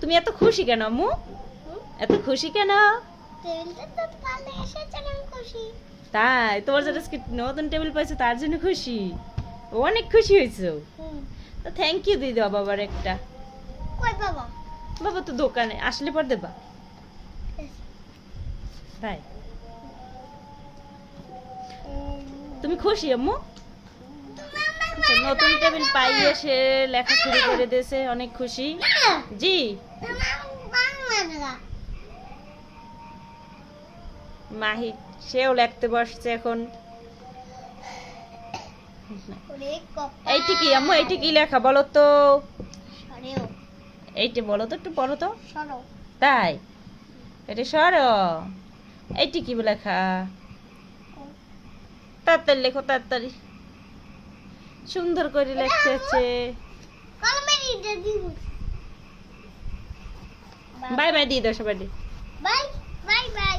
তুমি এত খুশি কেন আম্মু? এত খুশি কেন? তাই তোমার জন্য আজকে নতুন টেবিল পাইছো তার জন্য খুশি? ও অনেক খুশি হয়েছো তো থ্যাংক ইউ দিয়ে দাও বাবার একটা। বাবা তো দোকানে আসলে পর দেবা। তাই তুমি খুশি আম্মু? আচ্ছা, নতুন টেবিল পাইয়ে সে লেখা শুরু করে দিয়েছে, অনেক খুশি। জি মাহি সেও লিখতে বসছে এখন। এইটা কি আম্মু? এইটা কি লেখা বলো তো? এইটা বলো তো, একটু বলো তো। তাই এটা সর। এইটা কি লেখা? তাড়াতাড়ি লেখো, তাড়াতাড়ি। সুন্দর করে লিখতেছে। বাই বাই দিয়ে দাও সবাই। Bye bye bye.